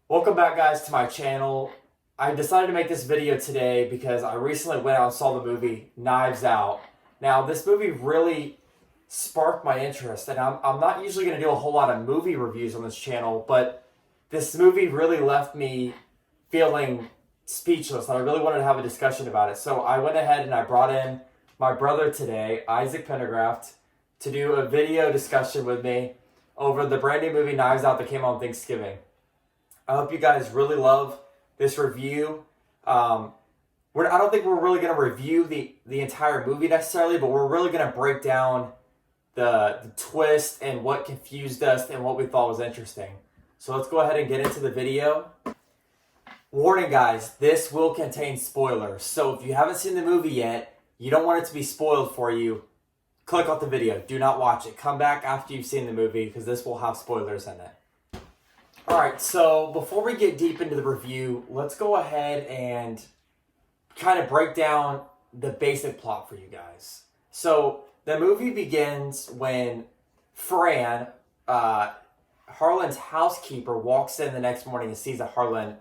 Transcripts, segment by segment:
Welcome back, guys, to my channel. I decided to make this video today because I recently went out and saw the movie Knives Out. Now, this movie really sparked my interest, and I'm not usually going to do a whole lot of movie reviews on this channel, but this movie really left me feeling speechless, and I really wanted to have a discussion about it. So I went ahead and I brought in my brother today, Isaac Pendergraft, to do a video discussion with me over the brand new movie Knives Out that came out on Thanksgiving. I hope you guys really love this review. I don't think we're really going to review the entire movie necessarily, but we're really going to break down the twist and what confused us and what we thought was interesting. So let's go ahead and get into the video. Warning, guys, this will contain spoilers. So if you haven't seen the movie yet, you don't want it to be spoiled for you, click off the video. Do not watch it. Come back after you've seen the movie because this will have spoilers in it. Alright, so before we get deep into the review, let's go ahead and kind of break down the basic plot for you guys. So, the movie begins when Fran, Harlan's housekeeper, walks in the next morning and sees that Harlan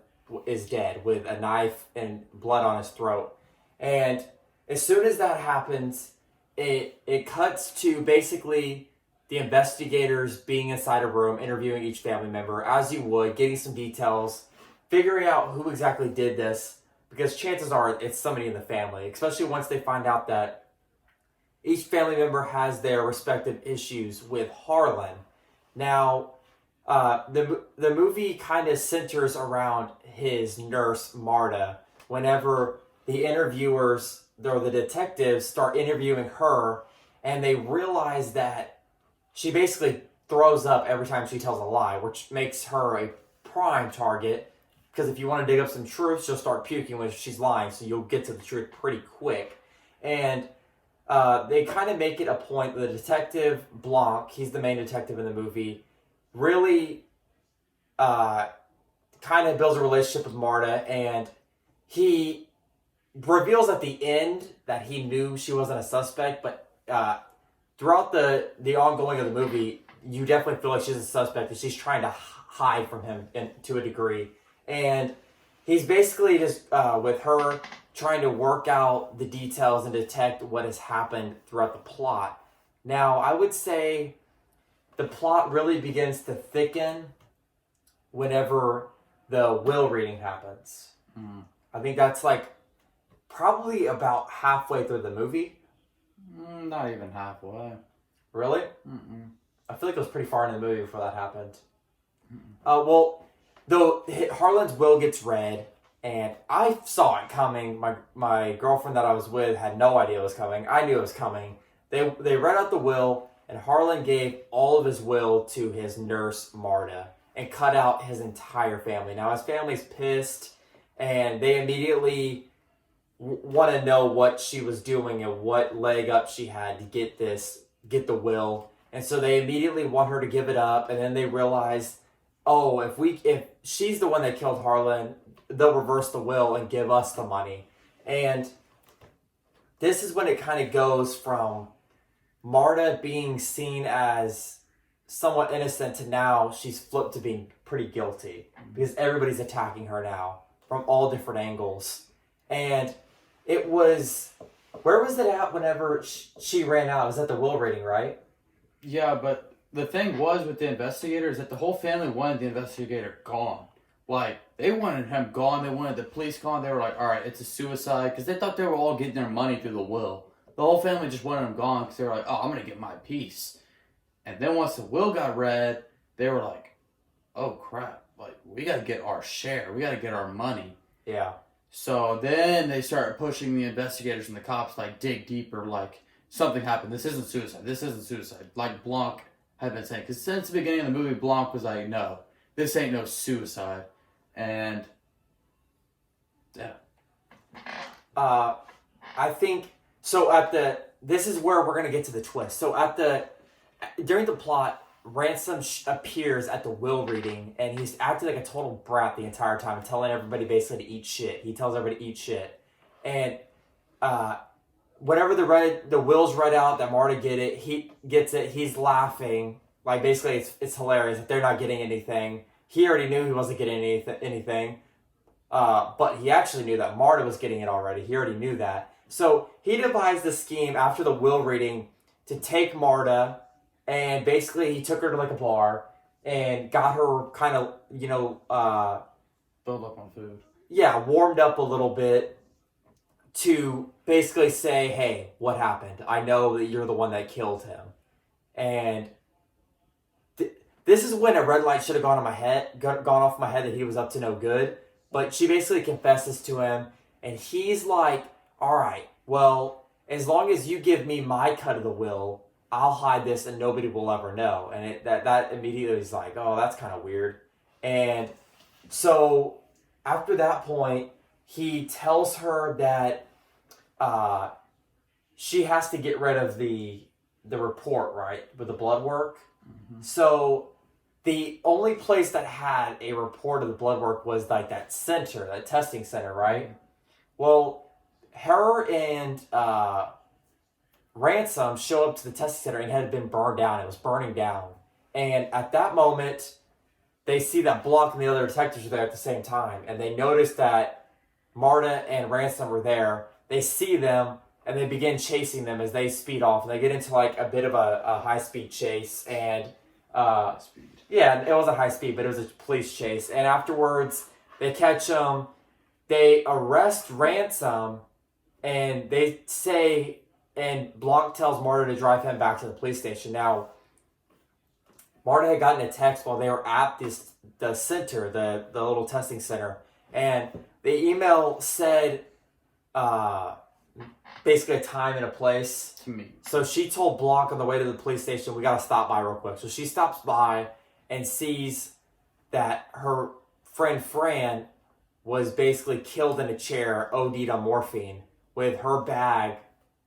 is dead with a knife and blood on his throat. And as soon as that happens, it cuts to basically the investigators being inside a room, interviewing each family member, as you would, getting some details, figuring out who exactly did this, because chances are it's somebody in the family, especially once they find out that each family member has their respective issues with Harlan. Now, the movie kind of centers around his nurse, Marta, whenever the interviewers, or the detectives, start interviewing her, and they realize that she basically throws up every time she tells a lie, which makes her a prime target, because if you want to dig up some truth, she'll start puking when she's lying, so you'll get to the truth pretty quick. And they kind of make it a point that the detective, Blanc, he's the main detective in the movie, really kind of builds a relationship with Marta, and he reveals at the end that he knew she wasn't a suspect, but throughout the ongoing of the movie, you definitely feel like she's a suspect, and she's trying to hide from him to a degree. And he's basically just, with her, trying to work out the details and detect what has happened throughout the plot. Now, I would say the plot really begins to thicken whenever the will reading happens. I think that's like probably about halfway through the movie. Not even halfway. Really? Mm-mm. I feel like it was pretty far in the movie before that happened. Well, though Harlan's will gets read, and I saw it coming. My girlfriend that I was with had no idea it was coming. I knew it was coming. They read out the will, and Harlan gave all of his will to his nurse, Marta, and cut out his entire family. Now, his family's pissed, and they immediately want to know what she was doing and what leg up she had to get the will. And so they immediately want her to give it up, and then they realize, oh, if she's the one that killed Harlan, they'll reverse the will and give us the money. And this is when it kind of goes from Marta being seen as somewhat innocent to now she's flipped to being pretty guilty, because everybody's attacking her now from all different angles. And it was, where was it at whenever she ran out? It was at the will reading, right? Yeah, but the thing was with the investigator is that the whole family wanted the investigator gone. Like, they wanted him gone. They wanted the police gone. They were like, all right, it's a suicide. Because they thought they were all getting their money through the will. The whole family just wanted him gone because they were like, oh, I'm going to get my piece. And then once the will got read, they were like, oh, crap. Like, we got to get our share. We got to get our money. Yeah. So then they started pushing the investigators and the cops, like, dig deeper, like, something happened. This isn't suicide. This isn't suicide. Like Blanc had been saying. Because since the beginning of the movie, Blanc was like, no, this ain't no suicide. And, yeah. I think, so this is where we're going to get to the twist. So during the plot, Ransom appears at the will reading, and he's acting like a total brat the entire time, telling everybody basically to eat shit. He tells everybody to eat shit. And whenever the will's read out, that Marta he gets it, he's laughing. Like, basically, it's hilarious that they're not getting anything. he already knew he wasn't getting anything. But he actually knew that Marta was getting it already. He already knew that. So he devised a scheme after the will reading to take Marta, and basically he took her to like a bar and got her kind of, Build up on food. yeah, warmed up a little bit to basically say, hey, what happened? I know that you're the one that killed him. And this is when a red light should have gone off my head that he was up to no good. But she basically confesses to him, and he's like, all right, well, as long as you give me my cut of the will, I'll hide this and nobody will ever know. And that immediately is like, oh, that's kind of weird. And so after that point, he tells her that she has to get rid of the report, right, with the blood work. Mm-hmm. So the only place that had a report of the blood work was like that center, that testing center, right? Mm-hmm. Well, her and Ransom show up to the testing center and it had been burned down. It was burning down. And at that moment, they see that Blanc and the other detectives are there at the same time. And they notice that Marta and Ransom were there. They see them and they begin chasing them as they speed off. And they get into like a bit of a high-speed chase. And yeah, it wasn't high speed, but it was a police chase. And afterwards, they catch them. They arrest Ransom. And they say, and Blanc tells Marta to drive him back to the police station. Now, Marta had gotten a text while they were at the center, the little testing center. And the email said basically a time and a place. To me. So she told Blanc on the way to the police station, we got to stop by real quick. So she stops by and sees that her friend Fran was basically killed in a chair, OD'd on morphine, with her bag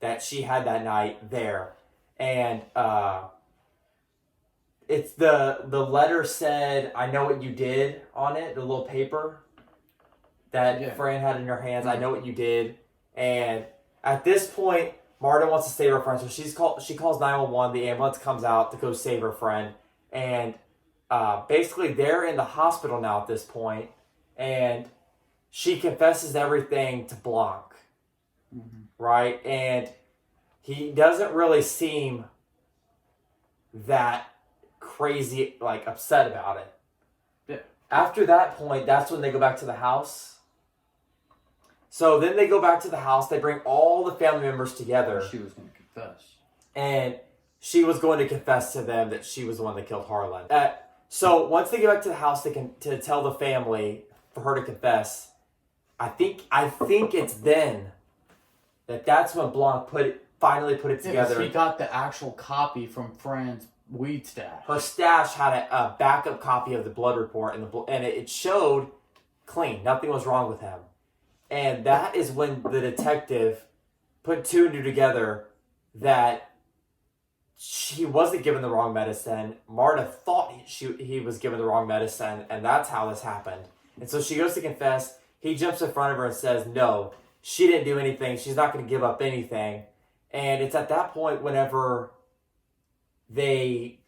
that she had that night there. And it's the letter said, I know what you did on it, the little paper that Fran had in her hands. Mm-hmm. I know what you did. And at this point, Marta wants to save her friend. So she calls 911. The ambulance comes out to go save her friend. And basically they're in the hospital now at this point. And she confesses everything to Blanc. Mm-hmm. Right? And he doesn't really seem that crazy, like, upset about it. Yeah. After that point, that's when they go back to the house. So then they go back to the house. They bring all the family members together. She was going to confess. And she was going to confess to them that she was the one that killed Harlan. So once they get back to the house, they can to tell the family for her to confess. I think it's then that's when Blanc finally put it together. He got the actual copy from Fran's weed stash. Her stash had a backup copy of the blood report, and it showed clean. Nothing was wrong with him. And that is when the detective put two and two together that he wasn't given the wrong medicine. Marta thought he was given the wrong medicine, and that's how this happened. And so she goes to confess. He jumps in front of her and says, no, she didn't do anything. She's not going to give up anything. And it's at that point whenever Ransom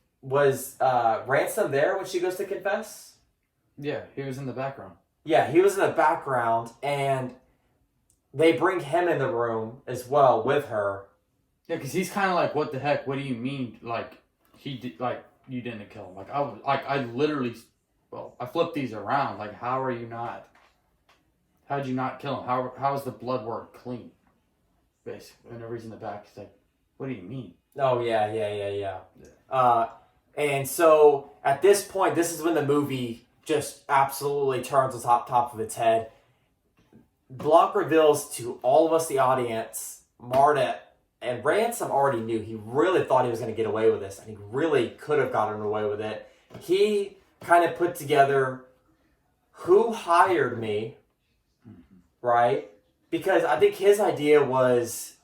there when she goes to confess? Yeah, he was in the background. Yeah, he was in the background, and they bring him in the room as well with her. Yeah, because he's kind of like, what the heck? What do you mean? Like, he did, like, you didn't kill him. I literally, I flipped these around. Like, how'd you not kill him? How is the blood work clean? Basically, whenever he's in the back, he's like, what do you mean? Oh, yeah. And so, at this point, this is when the movie just absolutely turns the top of its head. Blanc reveals to all of us, the audience, Marta and Ransom already knew. He really thought he was going to get away with this, and he really could have gotten away with it. He kind of put together who hired me, right? Because I think his idea was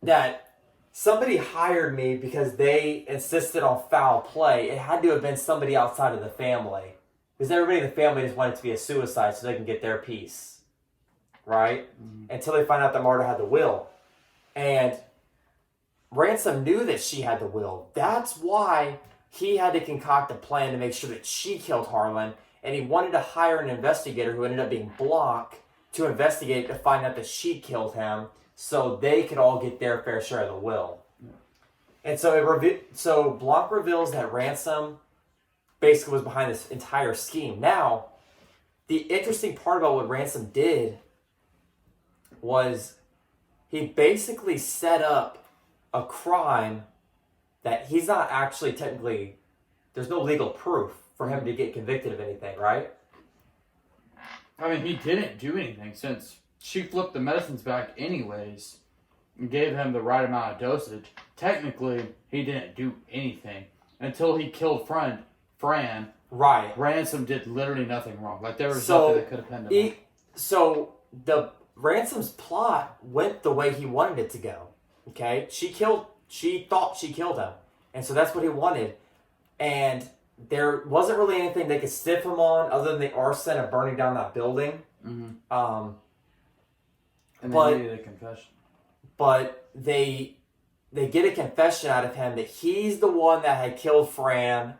that somebody hired me because they insisted on foul play. It had to have been somebody outside of the family. Because everybody in the family just wanted it to be a suicide so they can get their piece. Right? Mm-hmm. Until they find out that Marta had the will. And Ransom knew that she had the will. That's why he had to concoct a plan to make sure that she killed Harlan, and he wanted to hire an investigator who ended up being Block to investigate to find out that she killed him, so they could all get their fair share of the will. Yeah. And so Block reveals that Ransom basically was behind this entire scheme. Now, the interesting part about what Ransom did was he basically set up a crime that he's not actually technically, there's no legal proof for him to get convicted of anything, right? I mean, he didn't do anything since she flipped the medicines back anyways and gave him the right amount of dosage. Technically, he didn't do anything until he killed Fran. Right. Ransom did literally nothing wrong. Like, there was nothing that could have pinned him. So the Ransom's plot went the way he wanted it to go. Okay? She thought she killed him. And so that's what he wanted. And there wasn't really anything they could stiff him on other than the arson of burning down that building. Mm-hmm. And but they needed a confession. But they get a confession out of him that he's the one that had killed Fran.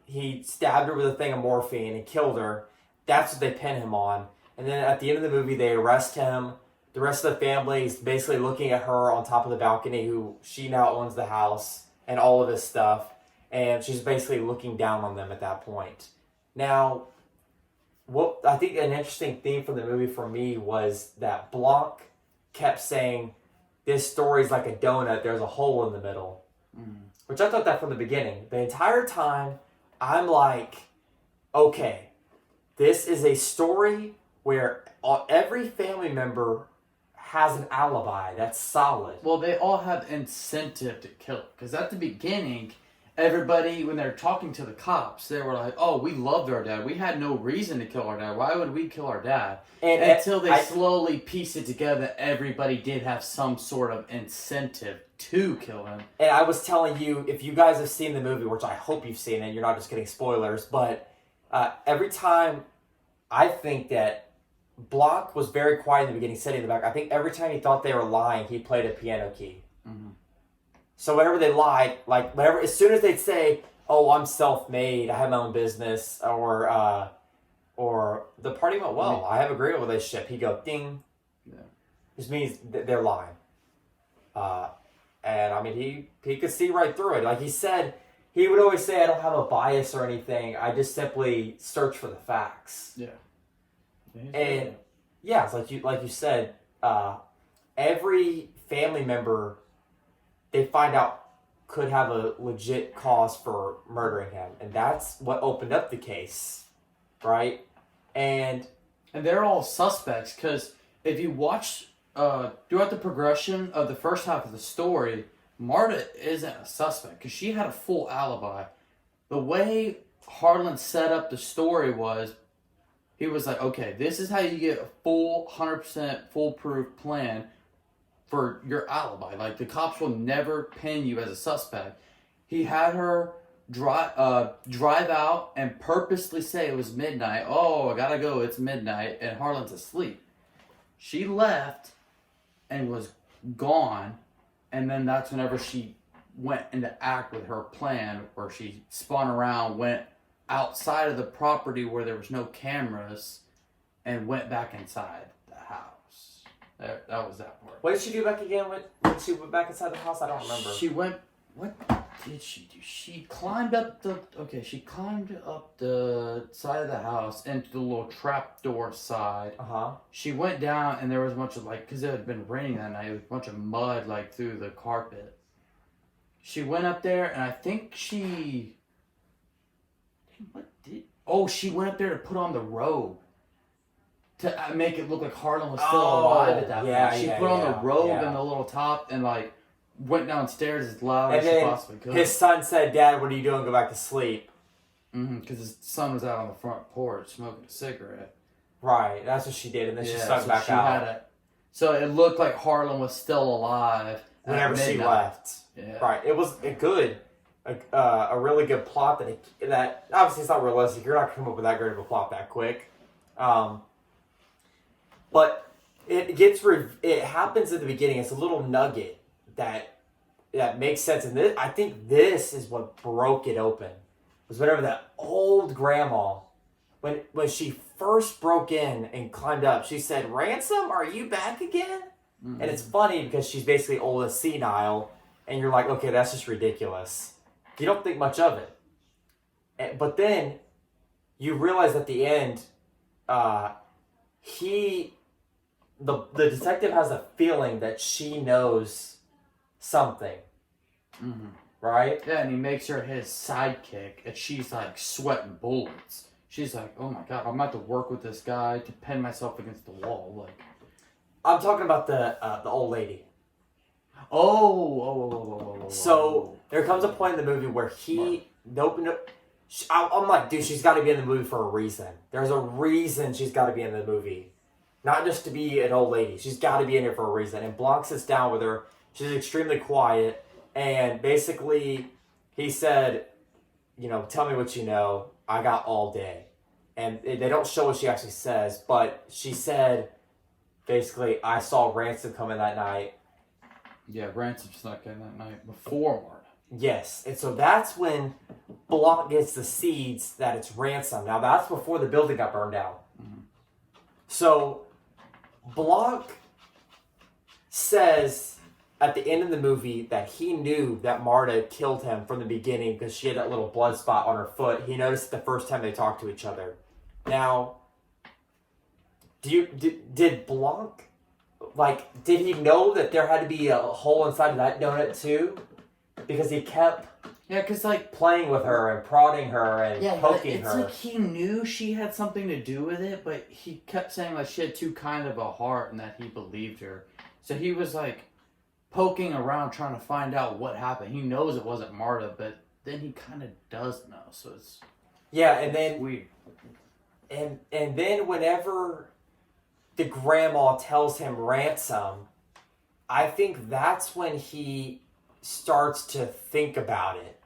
He stabbed her with a thing of morphine and killed her. That's what they pin him on. And then at the end of the movie, they arrest him. The rest of the family is basically looking at her on top of the balcony, who she now owns the house and all of his stuff. And she's basically looking down on them at that point. Now, what I think an interesting theme from the movie for me was that Blanc kept saying, this story's like a donut, there's a hole in the middle. Which I thought that from the beginning. The entire time, I'm like, okay, this is a story where every family member has an alibi that's solid. Well, they all have incentive to kill it. Because at the beginning, everybody, when they're talking to the cops, they were like, oh, we loved our dad. We had no reason to kill our dad. Why would we kill our dad? And until they slowly piece it together, everybody did have some sort of incentive to kill him. And I was telling you, if you guys have seen the movie, which I hope you've seen it, you're not just getting spoilers, but every time I think that Blanc was very quiet in the beginning, sitting in the back. I think every time he thought they were lying, he played a piano key. Mm-hmm. So whenever they lied, like whenever, as soon as they'd say, "Oh, I'm self-made, I have my own business," or the party went well, I have a great relationship, he'd go ding. Yeah. Which means they're lying. And I mean, he could see right through it. Like he said, he would always say, "I don't have a bias or anything. I just simply search for the facts." Yeah. And yeah, it's like you said, every family member they find out could have a legit cause for murdering him, and that's what opened up the case, right? And they're all suspects because if you watch throughout the progression of the first half of the story, Marta isn't a suspect because she had a full alibi. The way Harlan set up the story was, he was like, okay, this is how you get a full 100% foolproof plan for your alibi. Like, the cops will never pin you as a suspect. He had her drive out and purposely say it was midnight. Oh, I gotta go, it's midnight, and Harlan's asleep. She left and was gone, and then that's whenever she went into act with her plan, where she spun around, went outside of the property where there was no cameras, and went back inside the house. That was that part. what did she do back again when she went back inside the house? I don't remember. She went. What did she do? She climbed up the. Okay, she climbed up the side of the house into the little trapdoor side. She went down, and there was a bunch of because it had been raining that night. It was a bunch of mud through the carpet. She went up there, and I think she. She went up there to put on the robe to make it look like Harlan was still alive at that point. She put on the robe and the little top and went downstairs as loud as she possibly could. His son said, "Dad, what are you doing? Go back to sleep." Because his son was out on the front porch smoking a cigarette. Right, that's what she did, and then she snuck back out. So it looked like Harlan was still alive whenever she left. Yeah. Right, it was a really good plot that obviously it's not realistic. You're not gonna come up with that great of a plot that quick, but it happens at the beginning. It's a little nugget that makes sense, and I think this is what broke it open. was whenever that old grandma, when she first broke in and climbed up, she said, "Ransom, are you back again?" Mm-hmm. And it's funny because she's basically old and senile, and you're like, okay, that's just ridiculous. You don't think much of it. But then you realize at the end, the detective has a feeling that she knows something, Mm-hmm. right? Yeah, and he makes her his sidekick, and she's like sweating bullets. She's like, "Oh my god, I'm about to work with this guy to pin myself against the wall." Like, I'm talking about the old lady. oh. So there comes a point in the movie where I'm like, dude, she's got to be in the movie for a reason. There's a reason she's got to be in the movie, not just to be an old lady. She's got to be in here for a reason. And Blanc sits down with her. She's extremely quiet, and basically, he said, tell me what you know. I got all day, and they don't show what she actually says, but she said, basically, I saw Ransom come in that night. Yeah, Ransom snuck in that night before Marta. Yes, and so that's when Blanc gets the seeds that it's Ransom. Now that's before the building got burned down. Mm-hmm. So Blanc says at the end of the movie that he knew that Marta killed him from the beginning because she had that little blood spot on her foot. He noticed it the first time they talked to each other. Now, did Blanc, did he know that there had to be a hole inside of that donut too? Because he kept because playing with her and prodding her and poking her. It's like he knew she had something to do with it, but he kept saying like she had too kind of a heart and that he believed her. So he was like poking around trying to find out what happened. He knows it wasn't Marta, but then he kind of does know. So it's and then weird. And then whenever the grandma tells him Ransom, I think that's when he starts to think about it.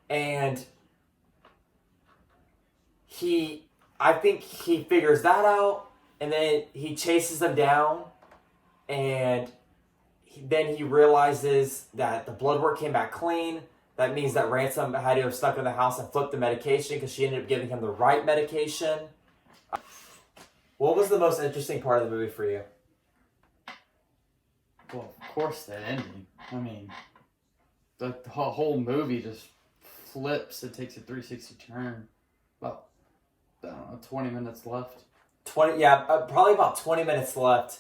And I think he figures that out, and then he chases them down, and then he realizes that the blood work came back clean. That means that Ransom had to have stuck in the house and flipped the medication because she ended up giving him the right medication. What was the most interesting part of the movie for you? Well, of course, that ending. I mean, the whole movie just flips. It takes a 360 turn. About, I don't know, 20 minutes left. Probably about 20 minutes left.